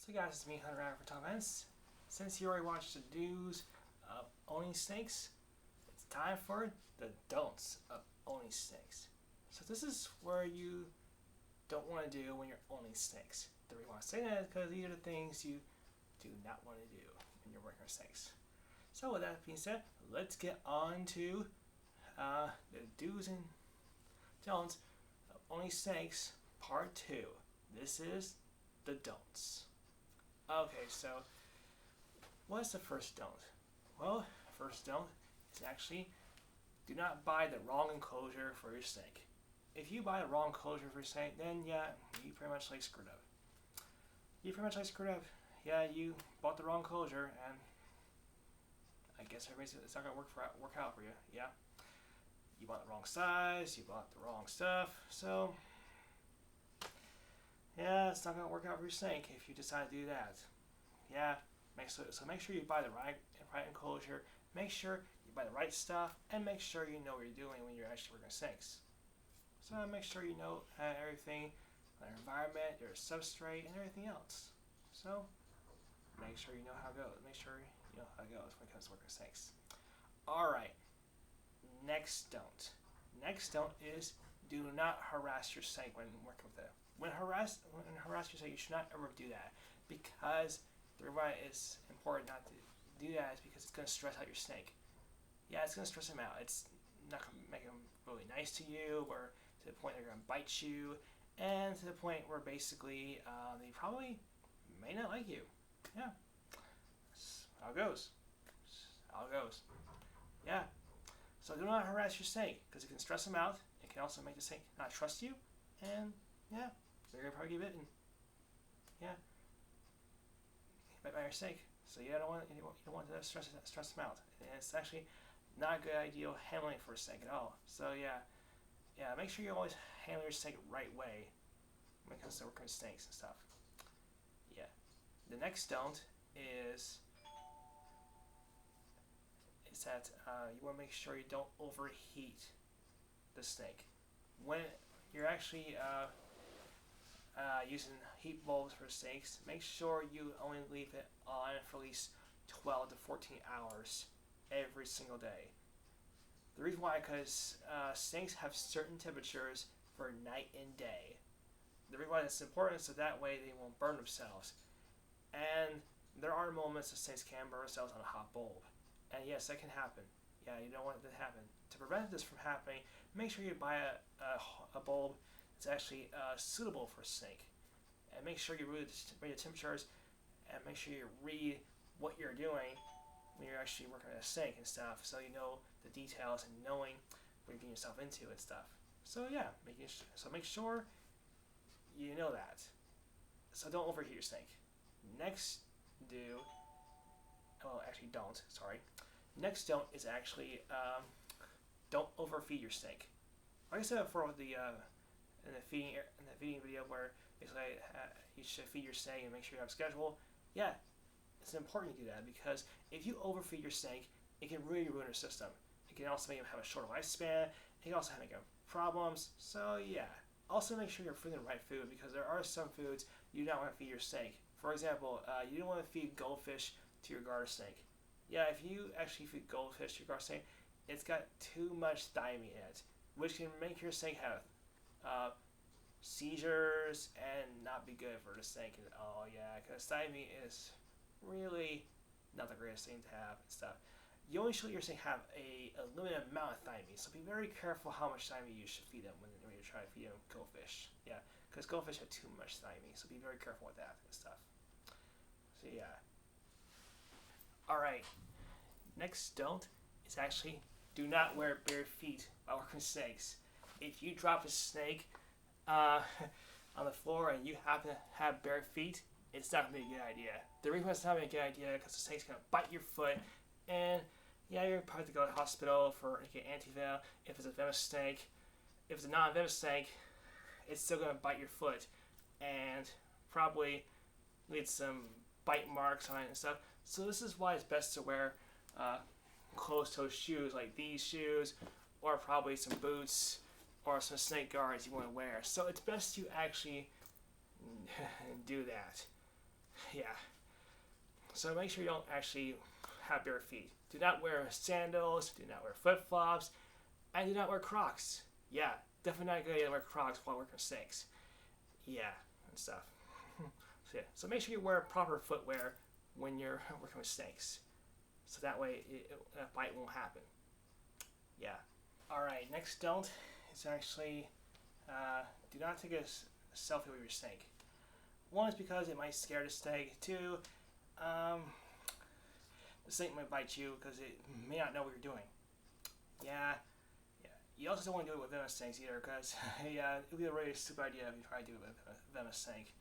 So guys, it's me, Hunter Out for Top Ends. Since you already watched the do's of owning snakes, it's time for the don'ts of owning snakes. So this is where you don't want to do when you're owning snakes. The reason why I say that is because these are the things you do not want to do when you're working with snakes. So with that being said, let's get on to the do's and don'ts of owning snakes, part 2. This is the don'ts. Okay, so what's the first don't? Well, first don't is actually do not buy the wrong enclosure for your snake. If you buy the wrong enclosure for your snake, then yeah, you pretty much like screwed up. You pretty much like screwed up. Yeah, you bought the wrong enclosure, and I guess it's not gonna work out for you. Yeah, you bought the wrong size, you bought the wrong stuff, so yeah, it's not gonna work out for your snake if you decide to do that. Yeah, so make sure you buy the right enclosure. Make sure you buy the right stuff, and make sure you know what you're doing when you're actually working with snakes. So make sure you know everything, their environment, their substrate, and everything else. So make sure you know how it goes. Make sure you know how it goes when it comes to working with snakes. All right. Next don't. Next don't is do not harass your snake when working with it. When harass your snake, you should not ever do that, because the reason why it's important not to do that is because it's going to stress out your snake. Yeah, it's going to stress him out. It's not going to make him really nice to you, or to the point they're going to bite you, and to the point where basically they probably may not like you. Yeah, that's how it goes. That's how it goes. Yeah. So do not harass your snake, because it can stress him out. It can also make the snake not trust you, and yeah, you're gonna probably get bitten. Yeah, bit by your snake. So you don't want to stress them out. And it's actually not a good idea handling for a snake at all. So yeah, make sure you always handle your snake the right way when it comes to working with snakes and stuff. Yeah. The next don't is that you want to make sure you don't overheat the snake. When you're actually using heat bulbs for snakes, make sure you only leave it on for at least 12 to 14 hours every single day. The reason why, because snakes have certain temperatures for night and day. The reason why that's important is so that way they won't burn themselves. And there are moments that snakes can burn themselves on a hot bulb. And yes, that can happen. Yeah, you don't want that to happen. To prevent this from happening, make sure you buy a bulb that's actually suitable for a snake. And make sure you read the temperatures, and make sure you read what you're doing when you're actually working on a snake and stuff, so you know the details and knowing what you're getting yourself into and stuff. So yeah, make sure you know that. So don't overheat your snake. Next don't. Sorry. Next don't is actually don't overfeed your snake. Like I said before with the in the feeding video, where basically you should feed your snake and make sure you have a schedule. Yeah, it's important to do that, because if you overfeed your snake, it can really ruin your system. It can also make him have a shorter lifespan. It can also make him problems. So yeah. Also make sure you're feeding the right food, because there are some foods you don't want to feed your snake. For example, you don't want to feed goldfish to your garter snake. Yeah, if you actually feed goldfish to your garter snake, it's got too much thiamine in it, which can make your snake have seizures and not be good for the snake. And oh yeah, because thiamine is really not the greatest thing to have and stuff. You only should let your snake have a limited amount of thiamine, so be very careful how much thiamine you should feed them when you're trying to feed them goldfish. Yeah, because goldfish have too much thiamine, so be very careful with that and stuff. So yeah. Alright, next don't is actually do not wear bare feet while working with snakes. If you drop a snake on the floor and you happen to have bare feet, it's not going to be a good idea. The reason why it's not going to be a good idea is because the snake's going to bite your foot, and yeah, you're probably to go to the hospital for get antivenom if it's a venomous snake. If it's a non-venomous snake, it's still going to bite your foot and probably leave some bite marks on it and stuff. So this is why it's best to wear closed-toe shoes like these shoes, or probably some boots or some snake guards you want to wear. So it's best to actually do that. Yeah. So make sure you don't actually have bare feet. Do not wear sandals. Do not wear flip flops, and do not wear Crocs. Yeah, definitely not a good idea to wear Crocs while working with snakes. Yeah, and stuff. So make sure you wear proper footwear when you're working with snakes, so that way a bite won't happen. Yeah. All right. Next, don't is actually do not take a selfie with your snake. One is because it might scare the snake. Two, um, the snake might bite you because it may not know what you're doing. Yeah, yeah. You also don't want to do it with venomous snakes either because yeah, it would be a really stupid idea if you try to do it with a venomous snake.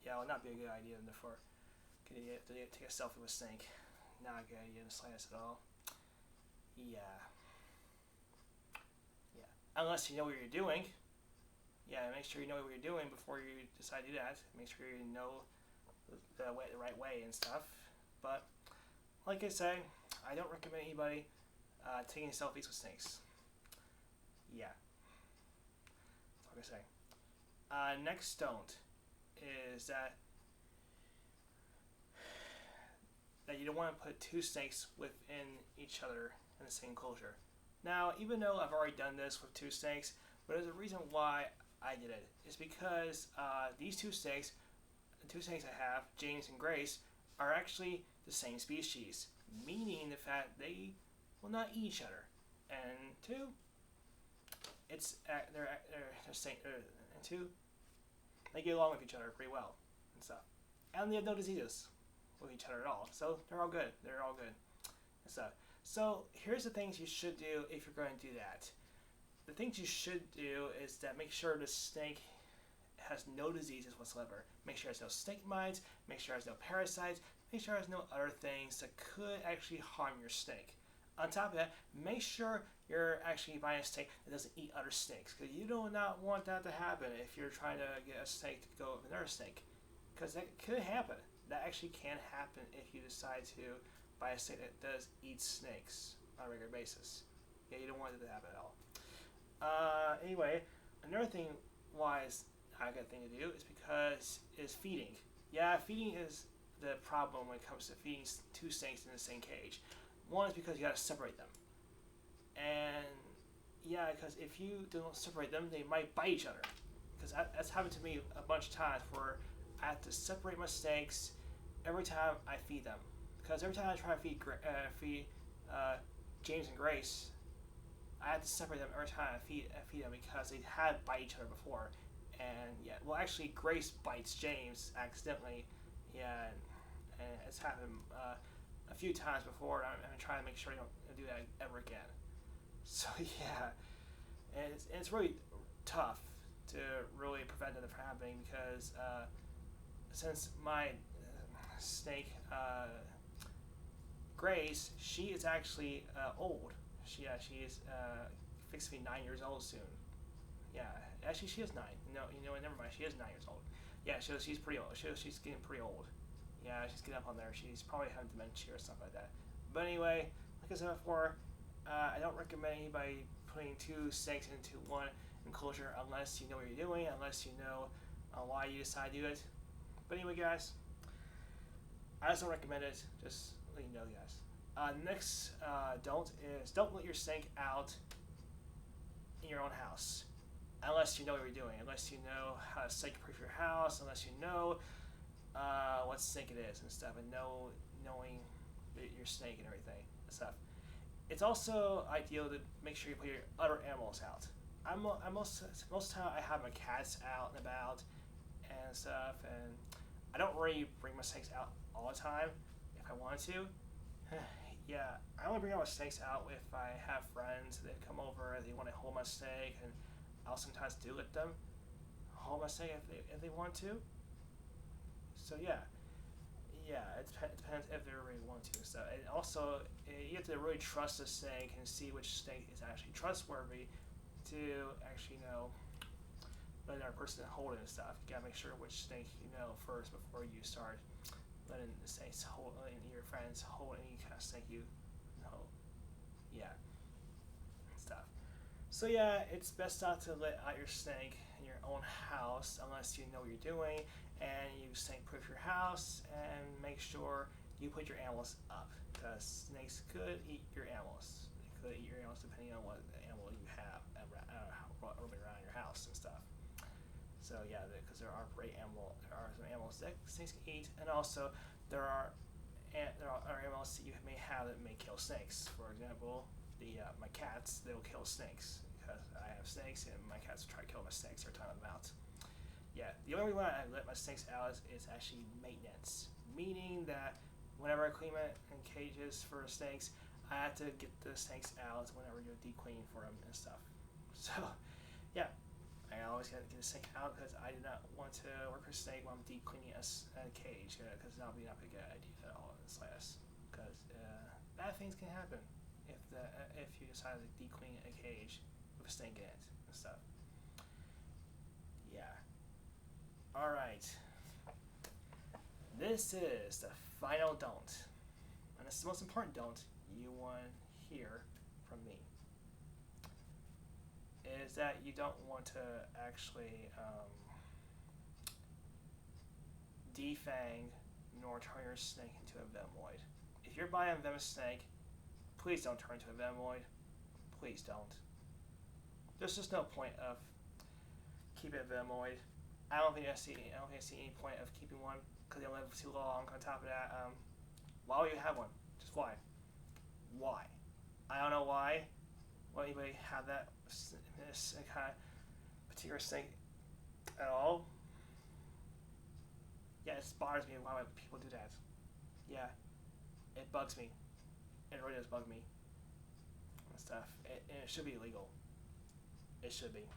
Yeah, it would not be a good idea for to take a selfie with a snake. Not a good idea in the slightest at all. Yeah, yeah. Unless you know what you're doing. Yeah, make sure you know what you're doing before you decide to do that. Make sure you know the right way and stuff. But like I say, I don't recommend anybody taking selfies with snakes. Yeah, that's all I say. Next don't is that you don't want to put two snakes within each other in the same enclosure. Now, even though I've already done this with two snakes, but there's a reason why I did it. It's because these the two snakes I have, James and Grace, are actually the same species, meaning the fact they will not eat each other. And two, it's and two, they get along with each other pretty well and stuff, and they have no diseases with each other at all. So they're all good. They're all good and stuff. So here's the things you should do if you're going to do that. The things you should do is that make sure the snake has no diseases whatsoever. Make sure it has no snake mites. Make sure it has no parasites. Make sure it has no other things that could actually harm your snake. On top of that, make sure you're actually buying a snake that doesn't eat other snakes, because you do not want that to happen if you're trying to get a snake to go with another snake, because that could happen. That actually can happen if you decide to buy a snake that does eat snakes on a regular basis. Yeah, you don't want it to happen at all. Anyway, another thing why it's not a good thing to do is because is feeding. Yeah, feeding is the problem when it comes to feeding two snakes in the same cage. One is because you gotta separate them, and yeah, because if you don't separate them, they might bite each other. Because that's happened to me a bunch of times where I have to separate my snakes every time I feed them. Because every time I try to feed James and Grace, I had to separate them every time I feed them because they had bite each other before. And yeah, well, actually, Grace bites James accidentally. Yeah, and it's happened a few times before. And I'm trying to make sure I don't do that ever again. So yeah, and it's really tough to really prevent that from happening because since my snake Grace, she is actually old. She is fixed to be 9 years old soon. Yeah, actually she is 9. No, never mind. She is 9 years old. Yeah, she's pretty old. She's getting pretty old. Yeah, she's getting up on there. She's probably having dementia or something like that. But anyway, like I said before, I don't recommend anybody putting two snakes into one enclosure unless you know what you're doing, unless you know why you decide to do it. But anyway, guys, I just don't recommend it. Just let you know, guys. Next, don't let your snake out in your own house, unless you know what you're doing. Unless you know how to snake-proof your house. Unless you know what snake it is and stuff, and knowing your snake and everything and stuff. It's also ideal to make sure you put your other animals out. Most of the time I have my cats out and about and stuff, and I don't really bring my snakes out all the time if I want to. Yeah, I only bring all my snakes out if I have friends that come over, they want to hold my snake, and I'll sometimes do let them hold my snake if they want to. So yeah, it depends if they really want to. So and also you have to really trust the snake and see which snake is actually trustworthy to actually know let another person hold it and stuff. You gotta make sure which snake you know first before you start letting the snakes hold, letting your friends hold any kind of snake you know. Yeah, stuff. So yeah, it's best not to let out your snake in your own house house unless you know what you're doing, and you snake proof your house, and make sure you put your animals up, because snakes could eat your animals. They could eat your animals depending on what animal you have roaming around your house and stuff. So yeah, because there are some animals that snakes can eat, and also there are animals that you may have that may kill snakes. For example, my cats, they will kill snakes because I have snakes, and my cats will try to kill my snakes every time I'm out. Yeah, the only reason I let my snakes out is actually maintenance, meaning that whenever I clean my cages for snakes, I have to get the snakes out whenever you're dequeening for them and stuff. So, yeah, I always got to get the snake out because I do not want to work with a snake while I'm dequeening a cage, because that would be not a good idea at all in the slightest. Because bad things can happen if you decide to dequeen a cage with a snake in it and stuff. Yeah. All right. This is the final don't, and this is the most important don't you want to hear from me. Is that you don't want to actually defang nor turn your snake into a vemoid. If you're buying a venomous snake, please don't turn into a vemoid. Please don't. There's just no point of keeping a vemoid. I don't think I see any point of keeping one because they'll live too long. On top of that, why would you have one? Just why? Why? I don't know why. Why anybody have this kind of particular snake at all? Yeah, it bothers me. Why would people do that? Yeah, it bugs me. It really does bug me and stuff. And it should be illegal. It should be.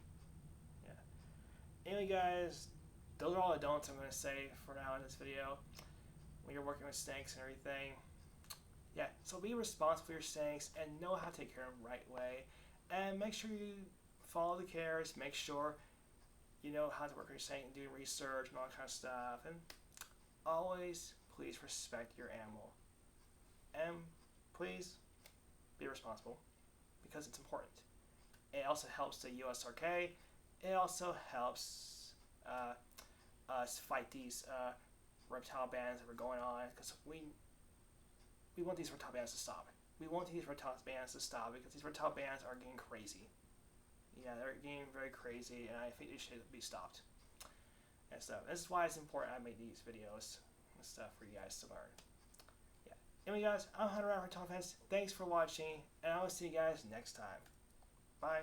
Yeah. Anyway, guys, those are all the don'ts I'm going to say for now in this video. When you're working with snakes and everything. Yeah, so be responsible for your snakes and know how to take care of them the right way. And make sure you follow the cares. Make sure you know how to work with your snake and do research and all that kind of stuff. And always, please respect your animal. And please be responsible because it's important. It also helps the USRK. It also helps us fight these reptile bans that are going on, because we want these reptile bans to stop. We want these reptile bans to stop because these reptile bans are getting crazy. Yeah, they're getting very crazy, and I think they should be stopped and stuff. This is why it's important I make these videos and stuff for you guys to learn. Yeah. Anyway, guys, I'm Hunter at Reptile Fence. Thanks for watching, and I will see you guys next time. Bye.